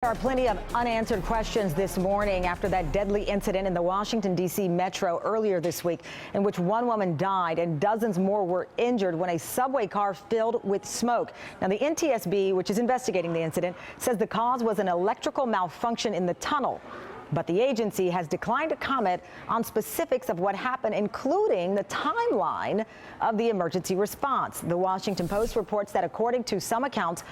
There are plenty of unanswered questions this morning after that deadly incident in the Washington, D.C. metro earlier this week, in which one woman died and dozens more were injured when a subway car filled with smoke. Now, the NTSB, which is investigating the incident, says the cause was an electrical malfunction in the tunnel. But the agency has declined to comment on specifics of what happened, including the timeline of the emergency response. The Washington Post reports that, according to some accounts,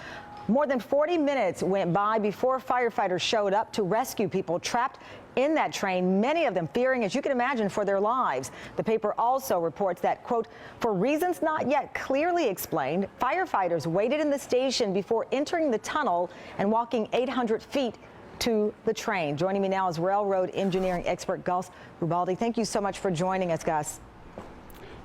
more than 40 minutes went by before firefighters showed up to rescue people trapped in that train, many of them fearing, as you can imagine, for their lives. The paper also reports that, quote, for reasons not yet clearly explained, firefighters waited in the station before entering the tunnel and walking 800 feet to the train. Joining me now is railroad engineering expert Gus Ubaldi. Thank you so much for joining us, Gus.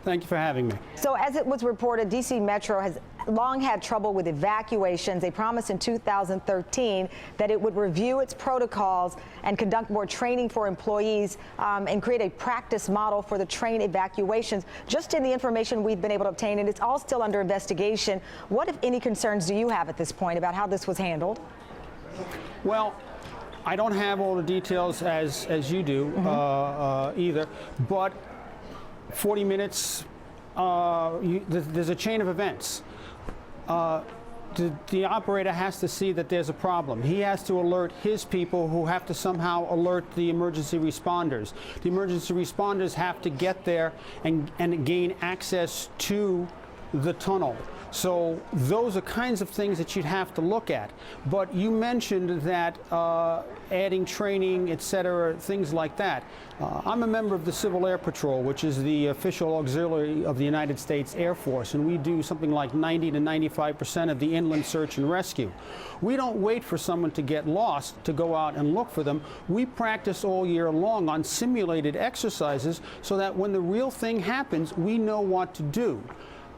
Thank you for having me. So, as it was reported, D.C. Metro has long had trouble with evacuations. They promised in 2013 that it would review its protocols and conduct more training for employees and create a practice model for the train evacuations. Just in the information we've been able to obtain, and it's all still under investigation, what, if any, concerns do you have at this point about how this was handled? Well, I don't have all the details as you do either, but 40 minutes, there's a chain of events. The operator has to see that there's a problem. He has to alert his people, who have to somehow alert the emergency responders. The emergency responders have to get there and gain access to the tunnel. So those are kinds of things that you'd have to look at. But you mentioned that adding training, et cetera, things like that. I'm a member of the Civil Air Patrol, which is the official auxiliary of the United States Air Force, and we do something like 90 to 95% of the inland search and rescue. We don't wait for someone to get lost to go out and look for them. We practice all year long on simulated exercises so that when the real thing happens, we know what to do.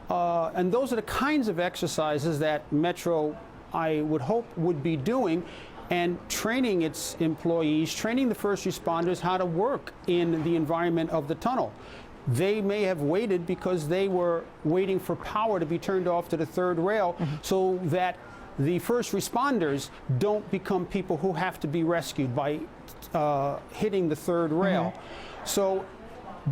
And those are the kinds of exercises that Metro, I would hope, would be doing, and training its employees, training the first responders how to work in the environment of the tunnel. They may have waited because they were waiting for power to be turned off to the third rail so that the first responders don't become people who have to be rescued by hitting the third rail.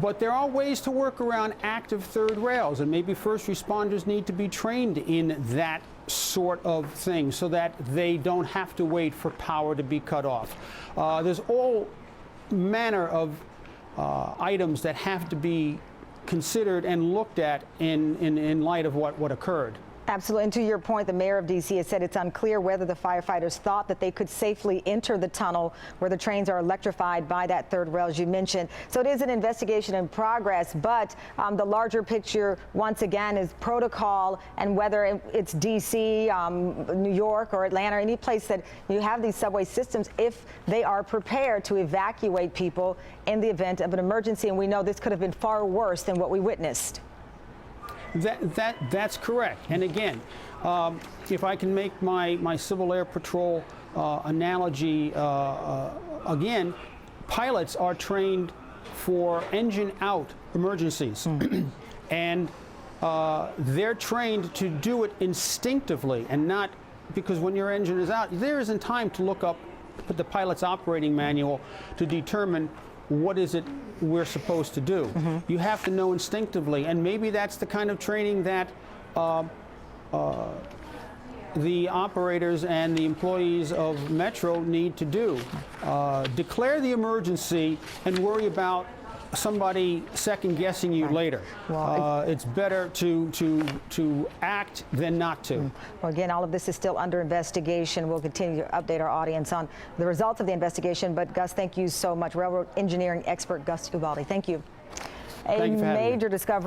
But there are ways to work around active third rails, and maybe first responders need to be trained in that sort of thing so that they don't have to wait for power to be cut off. There's all manner of items that have to be considered and looked at in light of what occurred. Absolutely. And to your point, the mayor of D.C. has said it's unclear whether the firefighters thought that they could safely enter the tunnel where the trains are electrified by that third rail, as you mentioned. So it is an investigation in progress, but the larger picture, once again, is protocol, and whether it's D.C., New York, or Atlanta, or any place that you have these subway systems, if they are prepared to evacuate people in the event of an emergency. And we know this could have been far worse than what we witnessed. That's correct. And again, if I can make my Civil Air Patrol analogy again, pilots are trained for engine out emergencies. And they're trained to do it instinctively, and not because when your engine is out, there isn't time to look up the pilot's operating manual to determine what is it we're supposed to do. You have to know instinctively, and maybe that's the kind of training that the operators and the employees of Metro need to do. Declare the emergency and worry about somebody second-guessing you later. Well, it's better to act than not to. Well, again, all of this is still under investigation. We'll continue to update our audience on the results of the investigation. But Gus, thank you so much. Railroad engineering expert Gus Ubaldi. Thank you. Thank you for having me. Major discovery.